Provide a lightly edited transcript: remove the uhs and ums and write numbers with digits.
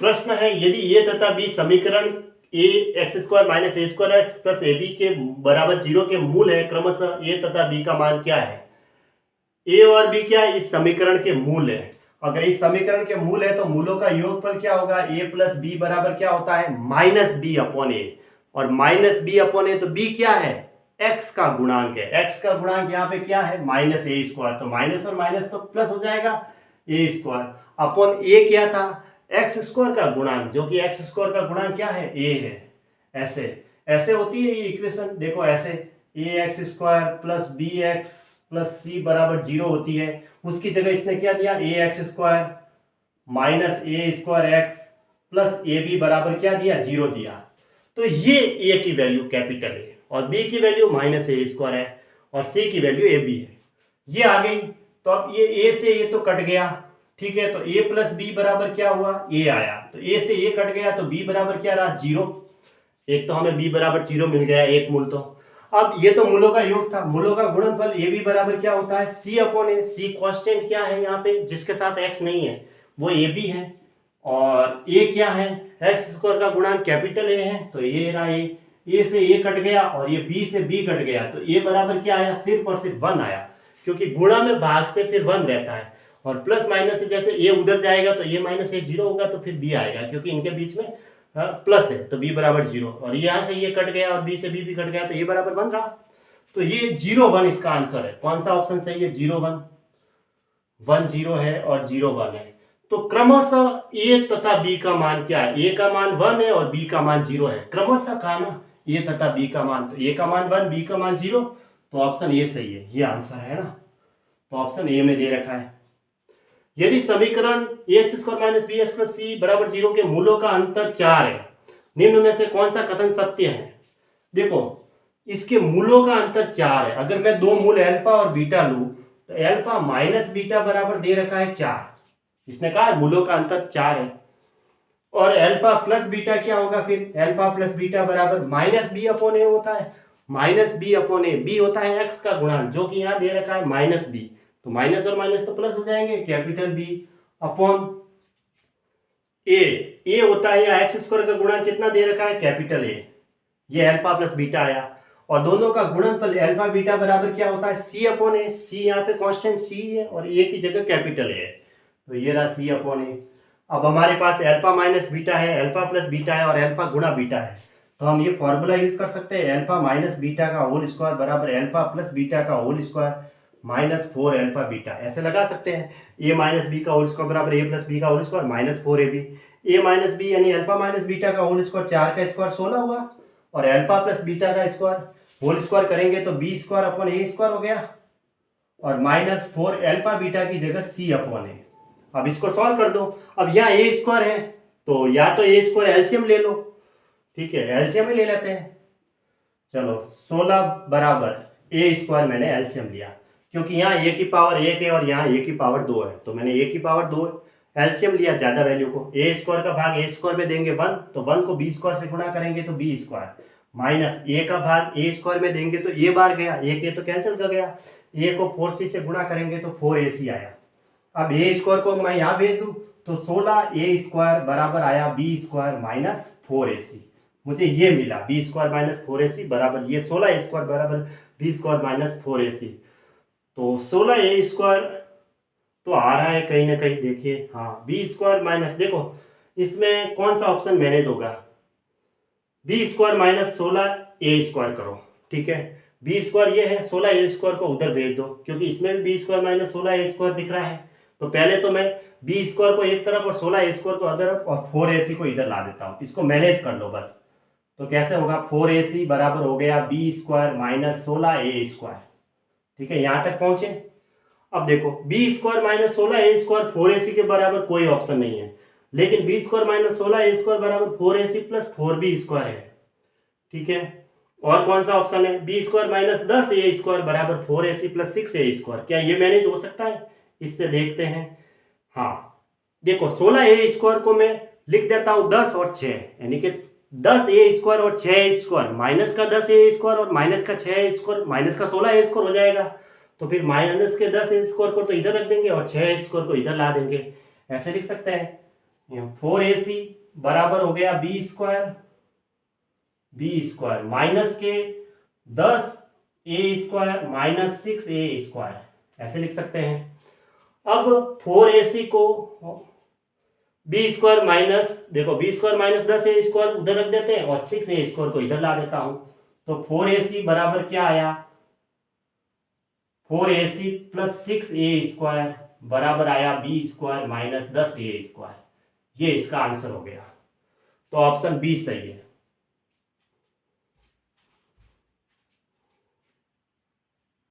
प्रश्न है, यदि ए तथा बी समीकरण A X square minus A square X plus A B के बराबर 0 के मूल है, क्रमशः ए तथा बी का मान क्या है? ए और बी क्या है? इस समीकरण के मूल है। अगर इस समीकरण के मूल है तो मूलों का योगफल क्या होगा? ए प्लस बी बराबर क्या होता है? माइनस बी अपॉन ए। और माइनस बी अपॉन ए, तो बी क्या है? एक्स का गुणांक है। एक्स का गुणांक यहाँ पे क्या है? Minus A square. तो माइनस और माइनस तो प्लस हो जाएगा, ए स्क्वायर अपॉन ए क्या था? एक्स स्क्वायर का गुणांक, जो कि एक्स स्क्वायर का गुणांक क्या है? ए है। ऐसे ऐसे होती है ये इक्वेशन, देखो ऐसे A X square plus B X plus C बराबर 0 होती है। उसकी जगह इसने क्या दिया? A X square minus A square X plus A B बराबर क्या दिया? 0 दिया। तो ये ए की वैल्यू कैपिटल है और बी की वैल्यू माइनस ए स्क्वायर है और सी की वैल्यू ए बी है। ये आ गई। तो अब ये ए से ये तो कट गया, ठीक है। तो ए प्लस बी बराबर क्या हुआ? ए आया। तो ए से ए कट गया तो बी बराबर क्या रहा? 0। एक तो हमें बी बराबर 0 मिल गया, एक मूल। तो अब ये तो मूलों का योग था, मूलों का गुणनफल ए बी बराबर क्या होता है? सी अपॉन ए। सी कांस्टेंट क्या है यहाँ पे, जिसके साथ एक्स नहीं है, वो ए बी है। और ए क्या है? एक्स स्क्वायर का गुणांक कैपिटल ए है, तो ये रहा ए। ए से ए कट गया और ये बी से बी कट गया, तो ए बराबर क्या आया? सिर्फ और सिर्फ 1 आया, क्योंकि गुणा में भाग से फिर 1 रहता है। और प्लस माइनस से जैसे ए उधर जाएगा तो ए माइनस ए 0 होगा, तो फिर बी आएगा, क्योंकि इनके बीच में प्लस है, तो बी बराबर 0। और यहाँ से ये कट गया और बी से बी भी कट गया, तो ए बराबर 1 रहा। तो ये 0 1 इसका आंसर है। कौन सा ऑप्शन सही है? 0 1। 1 0 है और 0 1 है। तो क्रमशः ए तथा बी का मान क्या है? ए का मान 1 है और बी का मान 0 है। क्रमशः कहा ना, ए तथा बी का मान, तो ए का मान 1 बी का मान 0, तो ऑप्शन ए सही है, ये आंसर है ना। तो ऑप्शन ए में दे रखा है। यदि समीकरण X square minus B X plus C बराबर 0 के मूलों का अंतर 4 है, निम्न में से कौन सा कथन सत्य है? देखो, इसके मूलों का अंतर 4 है। अगर मैं दो मूल अल्फा और बीटा लूं, तो अल्फा माइनस बीटा बराबर दे रखा है 4। इसने कहा मूलों का अंतर 4 है। और अल्फा प्लस बीटा क्या होगा फिर? अल्फा प्लस बीटा बराबर माइनस बी अपॉन ए होता है। माइनस बी अपॉन ए, बी होता है एक्स का गुणांक, जो कि यहाँ दे रखा है माइनस बी। तो माइनस और माइनस तो प्लस हो जाएंगे, कैपिटल बी अपॉन ए। ए होता है या एक्स स्क्वायर का गुणा कितना दे रखा है? Capital A. ये अल्फा प्लस बीटा आया। और दोनों का गुणनफल अल्फा बीटा बराबर क्या होता है? सी अपॉन ए। सी यहाँ पे कांस्टेंट सी है और ए की जगह कैपिटल ए है, तो ये रहा सी अपॉन ए। अब हमारे पास अल्फा माइनस बीटा है, अल्फा प्लस बीटा है और अल्फा गुणा बीटा है। तो हम ये फॉर्मूला यूज कर सकते हैं, अल्फा माइनस बीटा का होल स्क्वायर बराबर अल्फा प्लस बीटा का whole square minus 4 alpha beta. ऐसे लगा सकते हैं, ए माइनस बी का होल स्क्वायर बराबर ए प्लस बी का whole square minus 4 A B. A minus B यानी अल्फा माइनस बीटा का होल स्क्वायर, 4 का स्क्वायर 16 हुआ, और अल्फा प्लस बीटा का स्क्वायर होल स्क्वायर करेंगे तो बी स्क्वायर अपॉन ए स्क्वायर हो गया, और माइनस 4 अल्फा बीटा की जगह सी अपॉन ए। अब इसको सॉल्व कर दो। अब यहाँ ए स्क्वायर है, तो या तो ए स्क्वायर एलसीएम ले लो, ठीक है, एलसीएम ही ले लेते हैं। चलो 16 बराबर ए स्क्वायर, मैंने एलसीएम लिया, क्योंकि यहाँ ए की पावर 1 है और यहाँ ए की पावर 2 है, तो मैंने ए की पावर 2 एलसीएम लिया ज्यादा वैल्यू को। ए स्क्वायर का भाग ए स्क्वायर में देंगे 1, तो 1 को बी स्क्वायर से गुणा करेंगे तो बी स्क्वायर, माइनस ए का भाग ए स्क्वायर में देंगे तो ए बार गया, एक ए तो कैंसिल कर गया, ए को 4c से गुणा करेंगे तो 4ac आया। अब ए स्क्वायर को मैं यहाँ भेज दूँ तो 16 ए स्क्वायर बराबर आया बी स्क्वायर माइनस 4ac। मुझे ये मिला बी स्क्वायर माइनस 4ac बराबर ये 16 ए स्क्वायर बराबर बी स्क्वायर माइनस 4ac। तो 16 ए स्क्वायर तो आ रहा है कहीं ना कहीं, देखिए, हाँ, बी स्क्वायर माइनस, देखो इसमें कौन सा ऑप्शन मैनेज होगा? बी स्क्वायर माइनस 16 ए स्क्वायर करो, ठीक है। बी स्क्वायर ये है, 16 ए स्क्वायर को उधर भेज दो, क्योंकि इसमें भी बी स्क्वायर माइनस 16 ए स्क्वायर दिख रहा है। तो पहले तो मैं बी स्क्वायर को एक तरफ और 16 ए स्क्वायर को अदर और 4ac को इधर ला देता हूँ, इसको मैनेज कर लो बस। तो कैसे होगा? 4ac बराबर हो गया बी स्क्वायर माइनस 16 ए स्क्वायर, ठीक है, यहाँ तक पहुंचे। अब देखो, बी स्क्वायर माइनस 16 ए स्क्वायर 4ac के बराबर कोई ऑप्शन नहीं है, लेकिन बी स्क्वायर माइनस 16 ए स्क्वायर बराबर 4ac प्लस 4b स्क्वायर है, ठीक है। और कौन सा ऑप्शन है? बी स्क्वायर माइनस 10 ए स्क्वायर बराबर 4ac प्लस 6a स्क्वायर। क्या ये मैनेज हो सकता है? इससे देखते हैं। हाँ, देखो 16 ए स्क्वायर को मैं लिख देता हूं 10 और 6, यानी कि 10 ए स्क्वायर और 6 ए स्क्वायर, माइनस का 10 ए स्क्वायर और माइनस का 6 ए स्क्वायर, माइनस का 16 ए स्क्वायर हो जाएगा। तो फिर माइनस के 10 ए स्क्वायर को तो इधर रख देंगे और 6 ए स्क्वायर को इधर ला देंगे, ऐसे लिख सकते हैं। 4ac बराबर हो गया बी स्क्वायर माइनस के 10a² माइनस 6a², ऐसे लिख सकते हैं। अब 4ac को बी स्क्वायर माइनस, देखो बी स्क्वायर माइनस 10a² उधर रख देते हैं और 6a² को इधर ला देता हूं, तो 4ac बराबर क्या आया, 4ac प्लस 6a² बराबर आया बी स्क्वायर माइनस 10a²। ये इसका आंसर हो गया। तो ऑप्शन बी सही है।